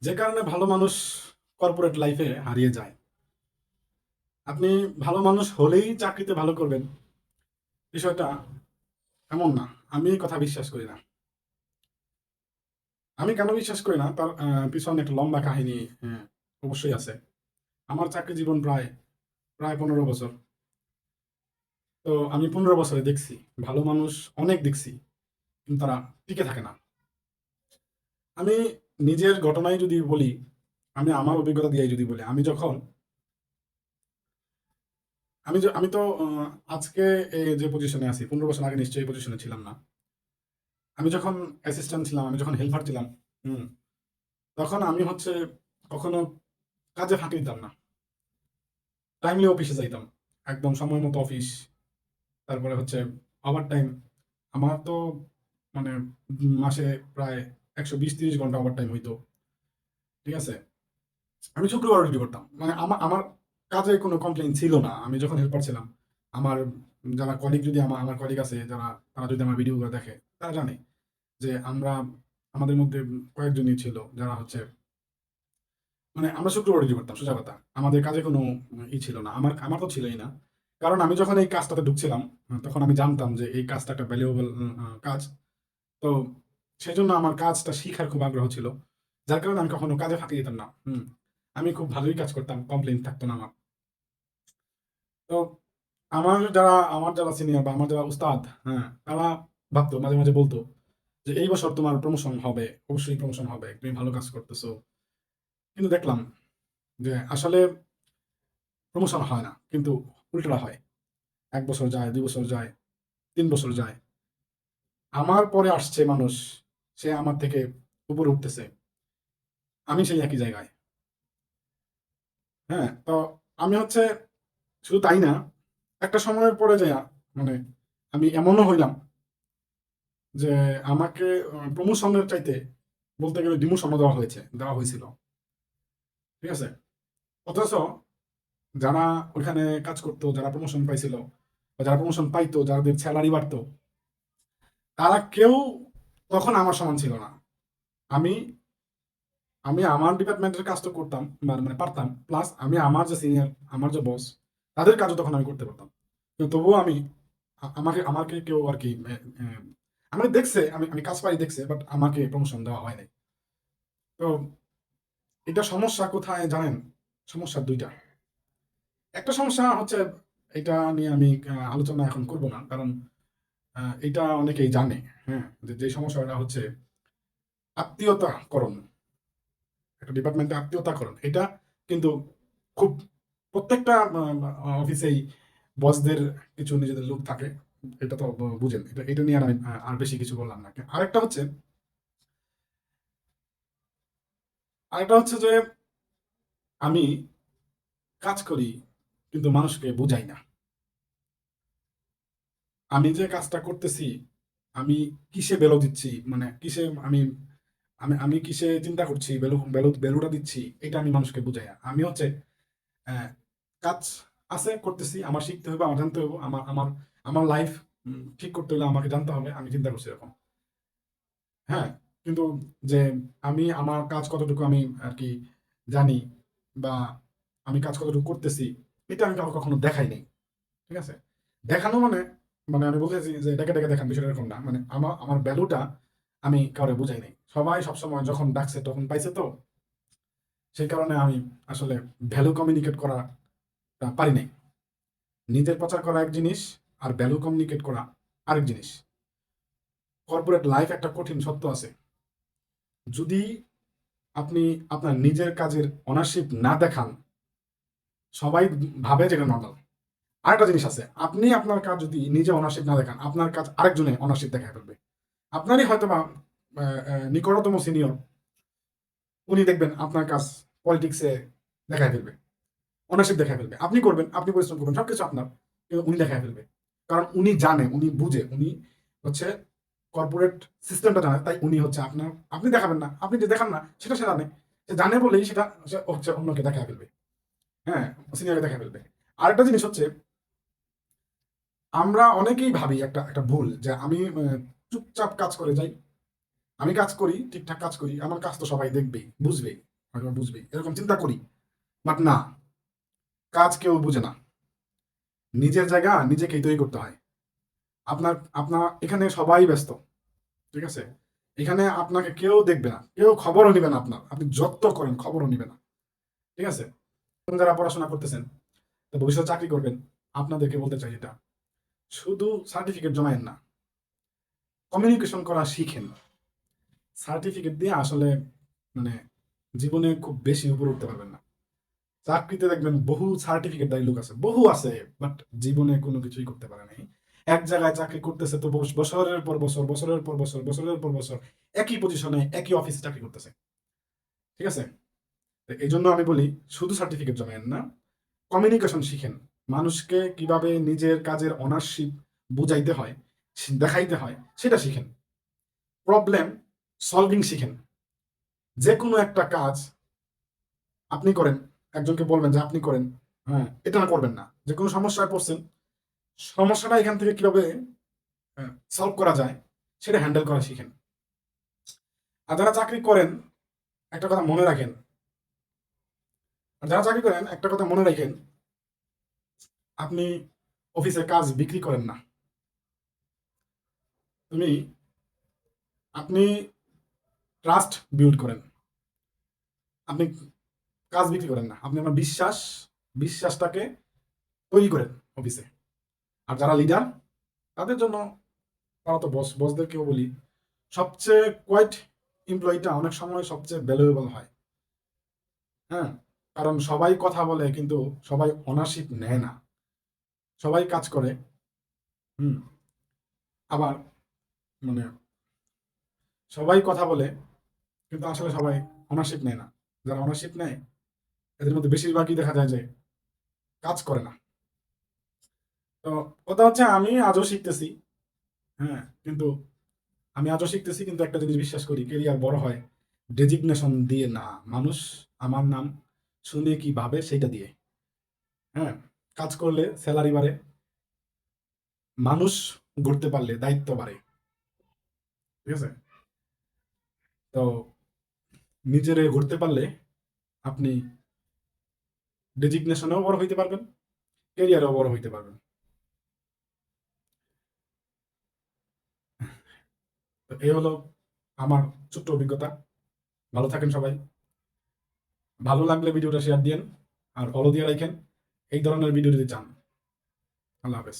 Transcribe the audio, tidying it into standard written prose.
যে কারণে ভালো মানুষ কর্পোরেট লাইফে হারিয়ে যায়। আপনি ভালো মানুষ হলেই চাকরিতে ভালো করবেন, বিষয়টা এমন না। আমি এই কথা বিশ্বাস করি না। আমি কেন বিশ্বাস করি না তার পিছনে একটা লম্বা কাহিনী অবশ্যই আছে। আমার চাকরি জীবন প্রায় প্রায় 15 বছর। তো আমি 15 বছরে দেখছি ভালো মানুষ অনেক দেখছি, কিন্তু তারা টিকে থাকে না। আমি নিজের ঘটনায় যদি বলি, আমি আমার অভিজ্ঞতা দিয়ে যদি বলি, আমি তো আজকে এই যে পজিশনে আছি, 15 বছর আগে নিশ্চয়ই এই পজিশনে ছিলাম না। আমি যখন অ্যাসিস্ট্যান্ট ছিলাম, আমি যখন হেল্পার ছিলাম, হুম, তখন আমি হচ্ছে কখনো কাজে ফাঁকি দিতাম না। টাইমলি অফিসে যাইতাম, একদম সময় মতো অফিস। তারপরে হচ্ছে ওভার টাইম। আমার তো মানে মাসে প্রায় 120-30 ঘন্টা ওভার টাইম হইতো। ঠিক আছে, আমি শুক্রবার ডিউটি করতাম, মানে আমার আমার কাজে কোনো কমপ্লেইন ছিল না। আমি যখন হেল্পার ছিলাম, আমার যারা কলিগ, যদি আমার আমার কলিগ আছে যারা, তারা যদি আমার ভিডিওগুলো দেখে, তারা জানে যে আমাদের মধ্যে কয়েকজনই ছিল যারা হচ্ছে, মানে আমরা শুক্রবার ডিউটি করতাম, সোজা কথা। আমাদের কাজে কোনো ছিল না, আমার আমার তো ছিলই না। কারণ আমি যখন এই কাজটাতে ঢুকছিলাম, তখন আমি জানতাম যে এই কাজটা একটা ভ্যালুয়েবল কাজ। তো সেই জন্য আমার কাজটা শিখার খুব আগ্রহ ছিল, যার কারণে আমি কখনো কাজে ফাঁকি দিতাম না। আমি খুব ভালোই কাজ করতাম, কমপ্লেইন থাকতো না আমার। তো আমার যারা সিনিয়র বা আমার যারা উস্তাদ, তারা ভাবতো, মাঝে মাঝে বলতো যে এই বছর তোমার প্রমোশন হবে, অবশ্যই প্রমোশন হবে, তুমি ভালো কাজ করতেছো। কিন্তু দেখলাম যে আসলে প্রমোশন হয় না, কিন্তু উল্টোটা হয়। 1 বছর যায়, 2 বছর যায়, 3 বছর যায়, আমার পরে আসছে মানুষ, সে আমার থেকে উপরে উঠতেছে, আমি সেই একই জায়গায়। তো আমি হচ্ছে, শুধু তাই না, একটা সময়ের পরে যায়, মানে আমি এমনও হইলাম যে আমাকে প্রমোশনের চাইতে বলতে গেলে ডিমোশনও দেওয়া হয়েছিল। ঠিক আছে, অথচ যারা ওইখানে কাজ করতো, যারা প্রমোশন পাইছিল বা যারা প্রমোশন পাইতো, যাদের স্যালারি বাড়তো, তারা কেউ তখন আমার সমান ছিল না। আমি আমি আমার ডিপার্টমেন্টের কাজ তো করতাম, মানে পারতাম, প্লাস আমি আমার যে সিনিয়র, আমার যে বস, তাদের কাজও তখন আমি করতে পারতাম। কিন্তু তবুও আমি, আমাকে আমাকে কেউ আর কি আমাকে দেখছে, আমি আমি কাজ পাই দেখছে, বাট আমাকে প্রমোশন দেওয়া হয় নাই। তো এটা সমস্যা কোথায় জানেন? সমস্যা দুইটা। একটা সমস্যা হচ্ছে, এটা নিয়ে আমি আলোচনা এখন করব না, কারণ এটা অনেকেই জানে। যে সমস্যাটা হচ্ছে আত্মীয়তাকরণ, একটা ডিপার্টমেন্টে আত্মীয়তাকরণ, এটা কিন্তু খুব, প্রত্যেকটা অফিসেই বসদের কিছু নিজেদের লোক থাকে। এটা তো বুঝেন, এটা এটা নিয়ে আর আমি আর বেশি কিছু বললাম না। আরেকটা হচ্ছে যে আমি কাজ করি, কিন্তু মানুষকে বুঝাই না। আমি যে কাজটা করতেছি, আমি কিসে ভ্যালু দিচ্ছি, মানে কিসে আমি আমি আমি কিসে চিন্তা করছি, ভ্যালুটা দিচ্ছি, এটা আমি মানুষকে বুঝাই না। আমি হচ্ছে আহ, কাজ আছে করতেছি, আমার শিখতে হবে, আমার জানতে হবে, আমার আমার আমার লাইফ ঠিক করতে হলে আমাকে জানতে হবে, আমি চিন্তা করছি এরকম। হ্যাঁ, কিন্তু যে আমি আমার কাজ কতটুকু আমি আর কি জানি, বা আমি কাজ কতটুকু করতেছি, এটা আমি কাউকে কখনো দেখাই নাই। ঠিক আছে, দেখানো মানে, মানে আমি বলতেছি যে ডেকে ডেকে দেখান, বিষয়টা এরকম না। মানে আমার আমার ভ্যালুটা আমি কাউরে বুঝাই নাই। সবাই সবসময় যখন ডাকছে তখন পাইছে, তো সেই কারণে আমি আসলে ভ্যালু কমিউনিকেট করা পারি নাই। নিজের প্রচার করা এক জিনিস, আর ভ্যালু কমিউনিকেট করা আরেক জিনিস। কর্পোরেট লাইফ একটা কঠিন সত্য আছে। যদি আপনি আপনার নিজের কাজের অনারশিপ না দেখান, সবাই ভাবে যে এটা নর্মাল। আরেকটা জিনিস আছে, আপনি আপনার কাজ যদি নিজে অনারশিপ না দেখান, আপনার কাজ আরেকজনে অনারশিপ দেখায় ফেলবে। আপনারই হয়তো বা নিকটতম সিনিয়র, উনি দেখবেন আপনার কাজ পলিটিক্সে দেখায় ফেলবে, অনারশিপ দেখায় ফেলবে। আপনি করবেন, আপনি পরিশ্রম করবেন, সবকিছু আপনার, কিন্তু উনি দেখায় ফেলবে। কারণ উনি জানে, উনি বুঝে, উনি হচ্ছে কর্পোরেট সিস্টেমটা জানে, তাই উনি হচ্ছে আপনার, আপনি দেখাবেন না, আপনি যে দেখান না সেটা সে জানে, সে জানে বলেই সেটা সে হচ্ছে অন্যকে দেখায় ফেলবে। হ্যাঁ, সিনিয়রকে দেখায় ফেলবে। আরেকটা জিনিস হচ্ছে, আমরা অনেকেই ভাবি একটা একটা ভুল, যে আমি চুপচাপ কাজ করে যাই, আমি কাজ করি, ঠিকঠাক কাজ করি, আমার কাজ তো সবাই দেখবেই, বুঝবেই, হয়তো বুঝবে, এরকম চিন্তা করি। বাট না, কাজ কেউ বুঝে না। নিজের জায়গা নিজেকেই তৈরি করতে হয়। আপনার আপনার এখানে সবাই ব্যস্ত, ঠিক আছে? এখানে আপনাকে কেউ দেখবে না, কেউ খবরও নিবে না আপনার। আপনি যত করেন খবরও নিবে না, ঠিক আছে? এখন যারা পড়াশোনা করতেছেন, তো ভবিষ্যতে চাকরি করবেন, আপনাদেরকে বলতে চাই এটা, শুধু সার্টিফিকেট জমায়েন না, কমিউনিকেশন করা শিখেন। সার্টিফিকেট দিয়ে আসলে মানে জীবনে খুব বেশি উপরে উঠতে পারবেন না। চাকরিতে দেখবেন বহু সার্টিফিকেটদারি লোক আছে, বহু আছে, বাট জীবনে কোনো কিছুই করতে পারে নাই। এক জায়গায় চাকরি করতেছে তো বছরের পর বছর, বছরের পর বছর, বছরের পর বছর একই পজিশনে একই অফিসে চাকরি করতেছে, ঠিক আছে? তো এই জন্য আমি বলি, শুধু সার্টিফিকেট জমায়েন না, কমিউনিকেশন শিখেন। মানুষকে কিভাবে নিজের কাজের অনারশিপ বুঝাইতে হয়, দেখাইতে হয়, সেটা শিখেন। প্রবলেম সলভিং শিখেন। যে কোনো একটা কাজ আপনি করেন, একজনকে বলবেন যে আপনি করেন, হ্যাঁ, এটা না করবেন না। যে কোনো সমস্যায় পড়ছেন, সমস্যাটা এখান থেকে কিভাবে সলভ করা যায় সেটা হ্যান্ডেল করা শিখেন। আর যারা চাকরি করেন, একটা কথা মনে রাখেন, আর যারা চাকরি করেন একটা কথা মনে রাখেন, আপনি অফিসের কাজ বিক্রি করেন না। তুমি আপনি ট্রাস্ট বিল্ড করেন। আপনি কাজ বিক্রি করেন না, আপনি আমার বিশ্বাসটাকে তৈরি করেন অফিসে। আর যারা লিডার, তাদের জন্য, তারা তো বসদেরকেও বলি, সবচেয়ে কোয়াইট এমপ্লয়িটা অনেক সময় সবচেয়ে ভ্যালুয়েবল হয়। হ্যাঁ, কারণ সবাই কথা বলে কিন্তু সবাই ওনারশিপ নেয় না। সবাই কাজ করে, হুম, আবার মানে সবাই কথা বলে কিন্তু আসলে সবাই ওনারশিপ নেয় না। যারা ওনারশিপ নেয় এদের মধ্যে বেশিরভাগই দেখা যায় যে কাজ করে না। তো কথা হচ্ছে, আমি আজও শিখতেছি, হ্যাঁ, কিন্তু আমি আজও শিখতেছি, কিন্তু একটা জিনিস বিশ্বাস করি, কেরিয়ার বড় হয় ডেজিগনেশন দিয়ে না, মানুষ আমার নাম শুনে কি ভাবে সেটা দিয়ে। হ্যাঁ, কাজ করলে স্যালারি বাড়ে, মানুষ গড়তে পারলে দায়িত্ব বাড়ে, ঠিক আছে? তো নিজেরে গড়তে পারলে আপনি ডেজিগনেশনেও বড় হইতে পারবেন, ক্যারিয়ারেও বড় হইতে পারবেন। তো এই হলো আমার ছোট্ট অভিজ্ঞতা। ভালো থাকেন সবাই। ভালো লাগলে ভিডিওটা শেয়ার দিয়েন আর ফলো দিয়ে রাখেন এই ধরনের ভিডিও যদি চান। আল্লাহ হাফেজ।